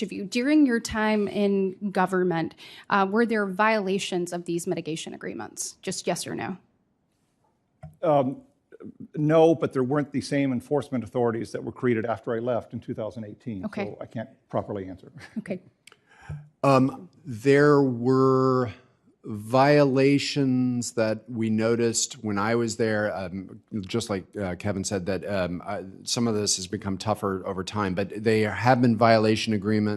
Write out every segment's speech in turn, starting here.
of you, during your time in government, were there violations of these mitigation agreements? Just yes or no? No, but there weren't the same enforcement authorities that were created after I left in 2018. Okay. So I can't properly answer. Okay. There were violations that we noticed when I was there, just like Kevin said, that some of this has become tougher over time, but they have been violation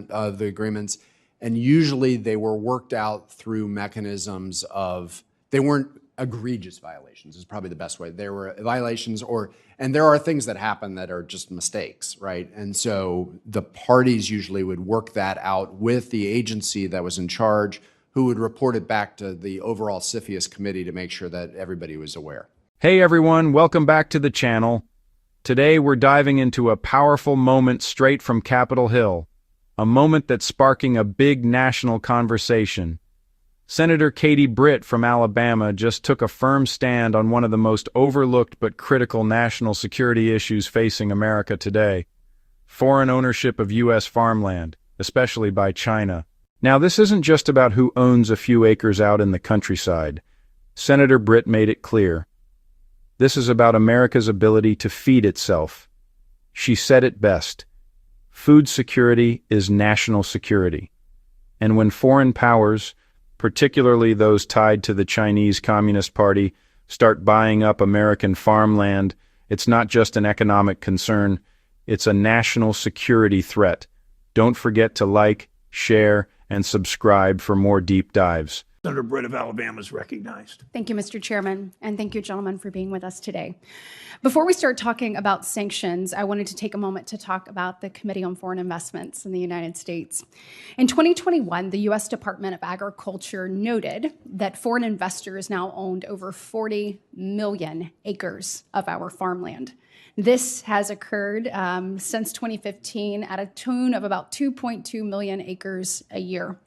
of the agreements, and usually they were worked out through mechanisms of, they weren't egregious violations is probably the best way. There were violations and there are things that happen that are just mistakes, right? And so the parties usually would work that out with the agency that was in charge, who would report it back to the overall CFIUS committee to make sure that everybody was aware. Hey everyone, welcome back to the channel. Today we're diving into a powerful moment straight from Capitol Hill, a moment that's sparking a big national conversation. Senator Katie Britt from Alabama just took a firm stand on one of the most overlooked but critical national security issues facing America today: foreign ownership of U.S. farmland, especially by China. Now, this isn't just about who owns a few acres out in the countryside. Senator Britt made it clear. This is about America's ability to feed itself. She said it best: food security is national security. And when foreign powers, particularly those tied to the Chinese Communist Party, start buying up American farmland, it's not just an economic concern, it's a national security threat. Don't forget to like, share, and subscribe for more deep dives. Senator Britt of Alabama is recognized. Thank you, Mr. Chairman, and thank you, gentlemen, for being with us today. Before we start talking about sanctions, I wanted to take a moment to talk about the Committee on Foreign Investments in the United States. In 2021, the U.S. Department of Agriculture noted that foreign investors now owned over 40 million acres of our farmland. This has occurred since 2015 at a tune of about 2.2 million acres a year.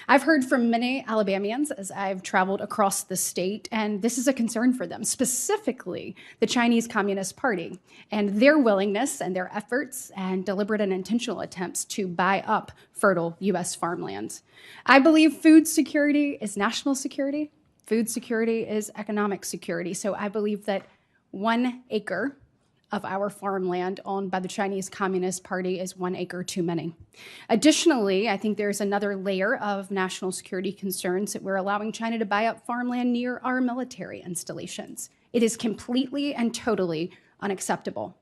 I've heard from many Alabamians as I've traveled across the state, and this is a concern for them, specifically the Chinese Communist Party and their willingness and their efforts and deliberate and intentional attempts to buy up fertile U.S. farmland. I believe food security is national security. Food security is economic security. So I believe that 1 acre of our farmland owned by the Chinese Communist Party is 1 acre too many. Additionally, I think there's another layer of national security concerns that we're allowing China to buy up farmland near our military installations. It is completely and totally unacceptable.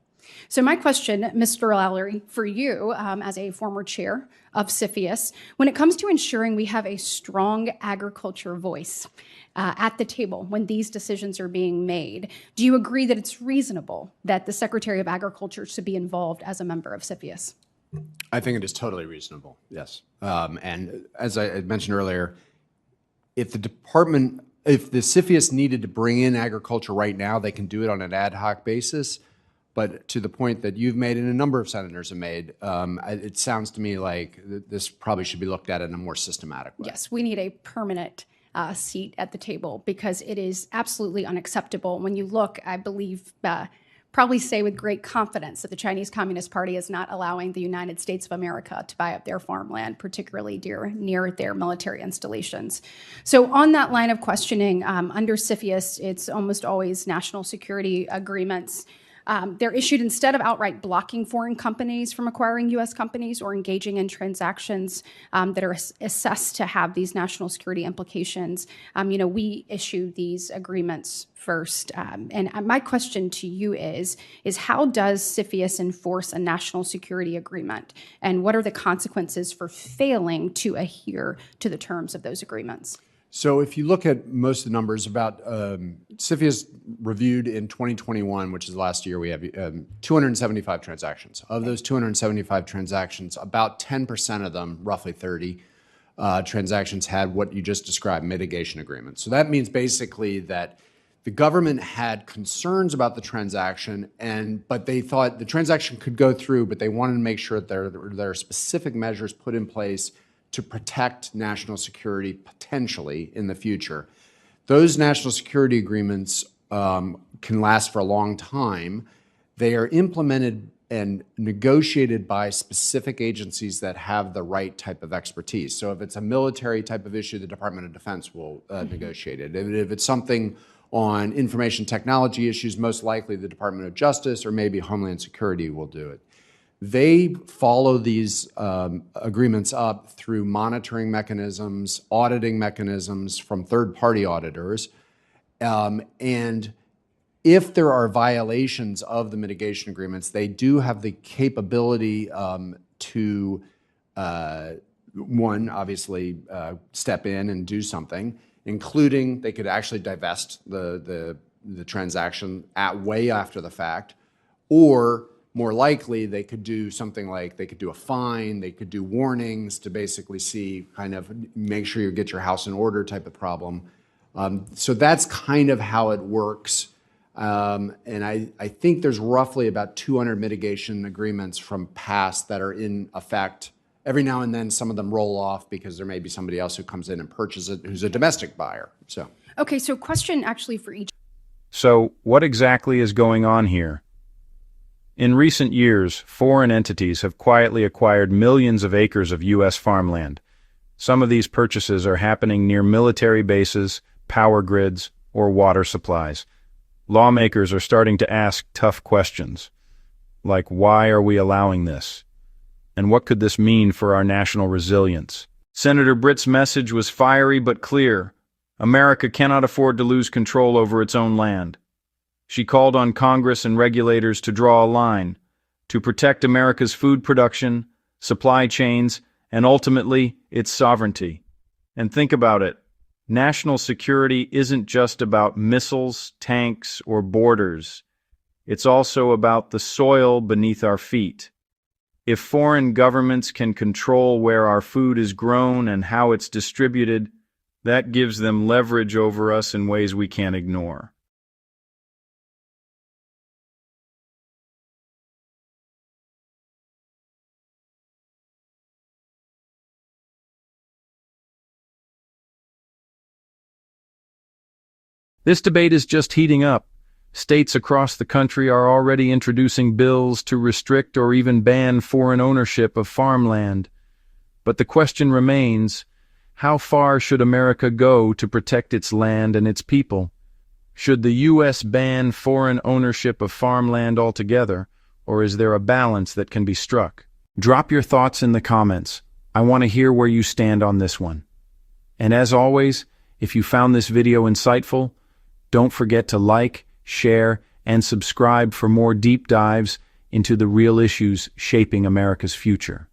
So my question, Mr. Lowry, for you as a former chair of CFIUS, when it comes to ensuring we have a strong agriculture voice at the table when these decisions are being made, do you agree that it's reasonable that the Secretary of Agriculture should be involved as a member of CFIUS? I think it is totally reasonable, yes. And as I mentioned earlier, if the CFIUS needed to bring in agriculture right now, they can do it on an ad hoc basis. But to the point that you've made and a number of senators have made, it sounds to me like this probably should be looked at in a more systematic way. Yes, we need a permanent seat at the table because it is absolutely unacceptable. When you look, I believe, probably say with great confidence that the Chinese Communist Party is not allowing the United States of America to buy up their farmland, particularly near their military installations. So on that line of questioning, under CFIUS, it's almost always national security agreements. They're issued instead of outright blocking foreign companies from acquiring U.S. companies or engaging in transactions that are assessed to have these national security implications. We issue these agreements first. And my question to you is how does CFIUS enforce a national security agreement? And what are the consequences for failing to adhere to the terms of those agreements? So if you look at most of the numbers, about CFIUS reviewed in 2021, which is last year, we have 275 transactions. Of those 275 transactions, about 10% of them, roughly 30 transactions, had what you just described, mitigation agreements. So that means basically that the government had concerns about the transaction, but they thought the transaction could go through, but they wanted to make sure that there are specific measures put in place to protect national security potentially in the future. Those national security agreements can last for a long time. They are implemented and negotiated by specific agencies that have the right type of expertise. So if it's a military type of issue, the Department of Defense will negotiate it. If it's something on information technology issues, most likely the Department of Justice or maybe Homeland Security will do it. They follow these agreements up through monitoring mechanisms, auditing mechanisms from third-party auditors, and if there are violations of the mitigation agreements, they do have the capability to, one, obviously step in and do something, including they could actually divest the transaction way after the fact, or more likely they could do something like they could do a fine, they could do warnings to basically see, kind of make sure you get your house in order type of problem. So that's kind of how it works. And I think there's roughly about 200 mitigation agreements from past that are in effect. Every now and then some of them roll off because there may be somebody else who comes in and purchases it who's a domestic buyer. So Okay, so question actually for each. So, what exactly is going on here? In recent years, foreign entities have quietly acquired millions of acres of U.S. farmland. Some of these purchases are happening near military bases, power grids, or water supplies. Lawmakers are starting to ask tough questions, like why are we allowing this? And what could this mean for our national resilience? Senator Britt's message was fiery but clear. America cannot afford to lose control over its own land. She called on Congress and regulators to draw a line, to protect America's food production, supply chains, and ultimately, its sovereignty. And think about it. National security isn't just about missiles, tanks, or borders. It's also about the soil beneath our feet. If foreign governments can control where our food is grown and how it's distributed, that gives them leverage over us in ways we can't ignore. This debate is just heating up. States across the country are already introducing bills to restrict or even ban foreign ownership of farmland. But the question remains, how far should America go to protect its land and its people? Should the U.S. ban foreign ownership of farmland altogether, or is there a balance that can be struck? Drop your thoughts in the comments. I want to hear where you stand on this one. And as always, if you found this video insightful, don't forget to like, share, and subscribe for more deep dives into the real issues shaping America's future.